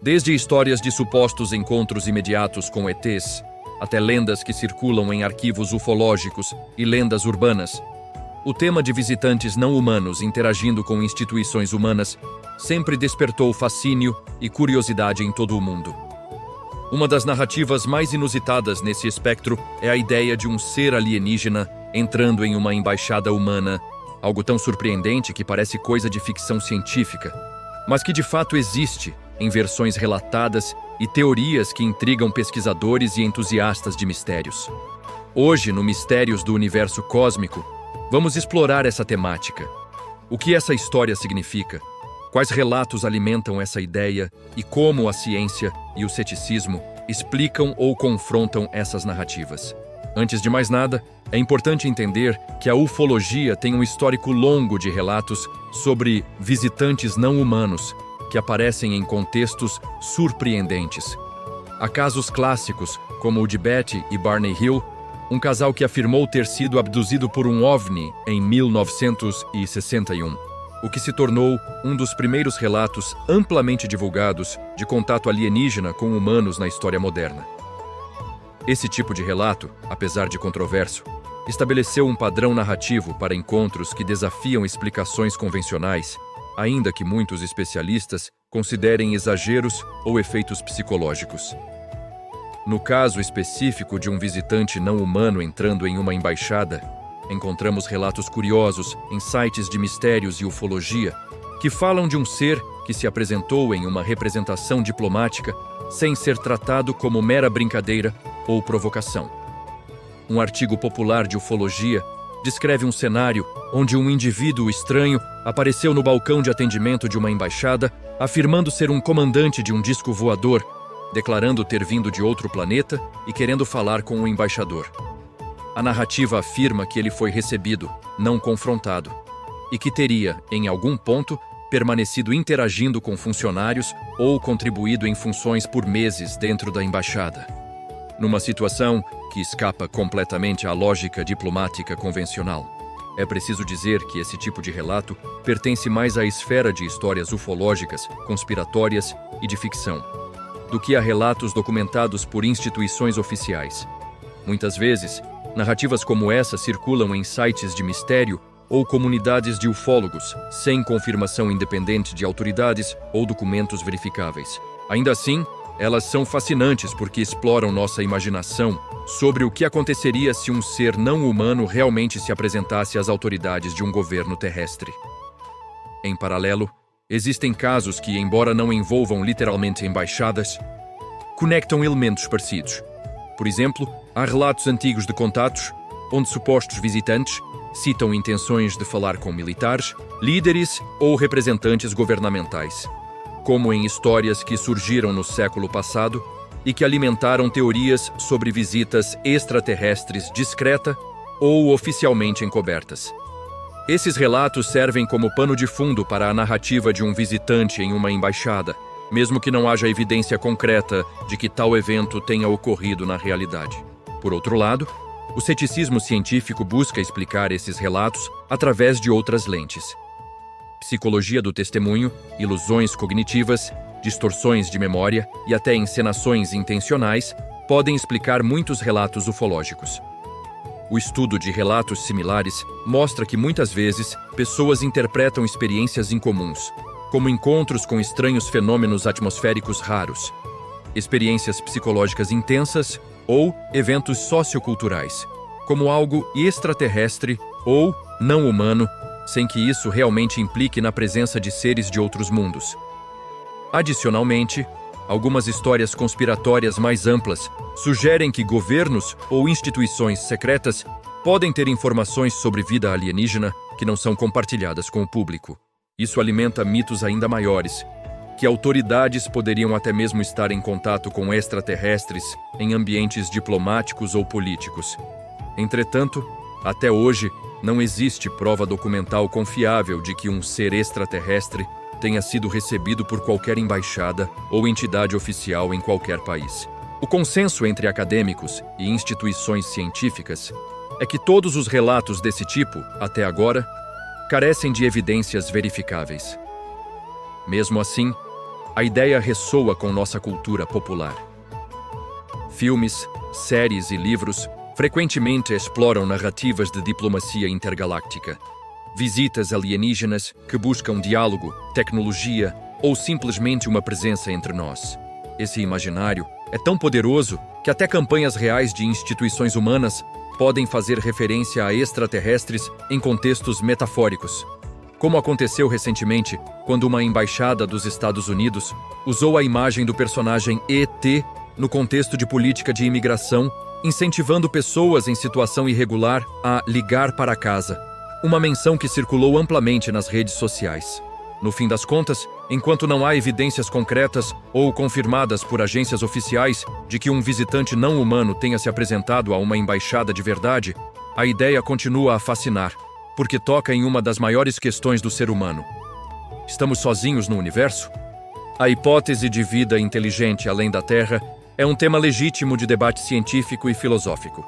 Desde histórias de supostos encontros imediatos com ETs, até lendas que circulam em arquivos ufológicos e lendas urbanas, o tema de visitantes não humanos interagindo com instituições humanas sempre despertou fascínio e curiosidade em todo o mundo. Uma das narrativas mais inusitadas nesse espectro é a ideia de um ser alienígena entrando em uma embaixada humana, algo tão surpreendente que parece coisa de ficção científica, mas que de fato existe em versões relatadas e teorias que intrigam pesquisadores e entusiastas de mistérios. Hoje, no Mistérios do Universo Cósmico, vamos explorar essa temática. O que essa história significa? Quais relatos alimentam essa ideia e como a ciência e o ceticismo explicam ou confrontam essas narrativas? Antes de mais nada, é importante entender que a ufologia tem um histórico longo de relatos sobre visitantes não humanos que aparecem em contextos surpreendentes. Há casos clássicos, como o de Betty e Barney Hill, um casal que afirmou ter sido abduzido por um OVNI em 1961, o que se tornou um dos primeiros relatos amplamente divulgados de contato alienígena com humanos na história moderna. Esse tipo de relato, apesar de controverso, estabeleceu um padrão narrativo para encontros que desafiam explicações convencionais, ainda que muitos especialistas considerem exageros ou efeitos psicológicos. No caso específico de um visitante não humano entrando em uma embaixada, encontramos relatos curiosos em sites de mistérios e ufologia que falam de um ser que se apresentou em uma representação diplomática sem ser tratado como mera brincadeira ou provocação. Um artigo popular de ufologia descreve um cenário onde um indivíduo estranho apareceu no balcão de atendimento de uma embaixada, afirmando ser um comandante de um disco voador, declarando ter vindo de outro planeta e querendo falar com o embaixador. A narrativa afirma que ele foi recebido, não confrontado, e que teria, em algum ponto, permanecido interagindo com funcionários ou contribuído em funções por meses dentro da embaixada. Numa situação que escapa completamente à lógica diplomática convencional. É preciso dizer que esse tipo de relato pertence mais à esfera de histórias ufológicas, conspiratórias e de ficção, do que a relatos documentados por instituições oficiais. Muitas vezes, narrativas como essa circulam em sites de mistério ou comunidades de ufólogos, sem confirmação independente de autoridades ou documentos verificáveis. Ainda assim, elas são fascinantes porque exploram nossa imaginação sobre o que aconteceria se um ser não humano realmente se apresentasse às autoridades de um governo terrestre. Em paralelo, existem casos que, embora não envolvam literalmente embaixadas, conectam elementos parecidos. Por exemplo, há relatos antigos de contatos, onde supostos visitantes citam intenções de falar com militares, líderes ou representantes governamentais, como em histórias que surgiram no século passado e que alimentaram teorias sobre visitas extraterrestres discreta ou oficialmente encobertas. Esses relatos servem como pano de fundo para a narrativa de um visitante em uma embaixada, mesmo que não haja evidência concreta de que tal evento tenha ocorrido na realidade. Por outro lado, o ceticismo científico busca explicar esses relatos através de outras lentes. Psicologia do testemunho, ilusões cognitivas, distorções de memória e até encenações intencionais podem explicar muitos relatos ufológicos. O estudo de relatos similares mostra que muitas vezes pessoas interpretam experiências incomuns, como encontros com estranhos fenômenos atmosféricos raros, experiências psicológicas intensas ou eventos socioculturais, como algo extraterrestre ou não humano, sem que isso realmente implique na presença de seres de outros mundos. Adicionalmente, algumas histórias conspiratórias mais amplas sugerem que governos ou instituições secretas podem ter informações sobre vida alienígena que não são compartilhadas com o público. Isso alimenta mitos ainda maiores, que autoridades poderiam até mesmo estar em contato com extraterrestres em ambientes diplomáticos ou políticos. Entretanto, até hoje, não existe prova documental confiável de que um ser extraterrestre tenha sido recebido por qualquer embaixada ou entidade oficial em qualquer país. O consenso entre acadêmicos e instituições científicas é que todos os relatos desse tipo, até agora, carecem de evidências verificáveis. Mesmo assim, a ideia ressoa com nossa cultura popular. Filmes, séries e livros frequentemente exploram narrativas de diplomacia intergaláctica. Visitas alienígenas que buscam diálogo, tecnologia ou simplesmente uma presença entre nós. Esse imaginário é tão poderoso que até campanhas reais de instituições humanas podem fazer referência a extraterrestres em contextos metafóricos. Como aconteceu recentemente, quando uma embaixada dos Estados Unidos usou a imagem do personagem ET no contexto de política de imigração, incentivando pessoas em situação irregular a ligar para casa. Uma menção que circulou amplamente nas redes sociais. No fim das contas, enquanto não há evidências concretas ou confirmadas por agências oficiais de que um visitante não humano tenha se apresentado a uma embaixada de verdade, a ideia continua a fascinar, porque toca em uma das maiores questões do ser humano. Estamos sozinhos no universo? A hipótese de vida inteligente além da Terra é um tema legítimo de debate científico e filosófico.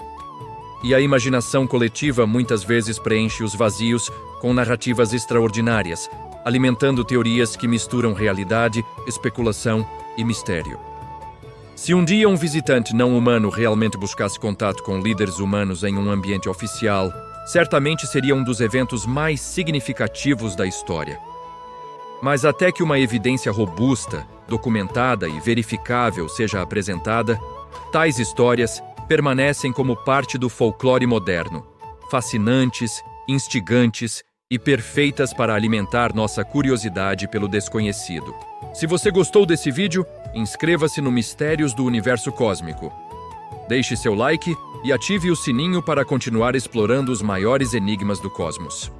E a imaginação coletiva muitas vezes preenche os vazios com narrativas extraordinárias, alimentando teorias que misturam realidade, especulação e mistério. Se um dia um visitante não humano realmente buscasse contato com líderes humanos em um ambiente oficial, certamente seria um dos eventos mais significativos da história. Mas até que uma evidência robusta, documentada e verificável seja apresentada, tais histórias permanecem como parte do folclore moderno, fascinantes, instigantes e perfeitas para alimentar nossa curiosidade pelo desconhecido. Se você gostou desse vídeo, inscreva-se no Mistérios do Universo Cósmico. Deixe seu like e ative o sininho para continuar explorando os maiores enigmas do cosmos.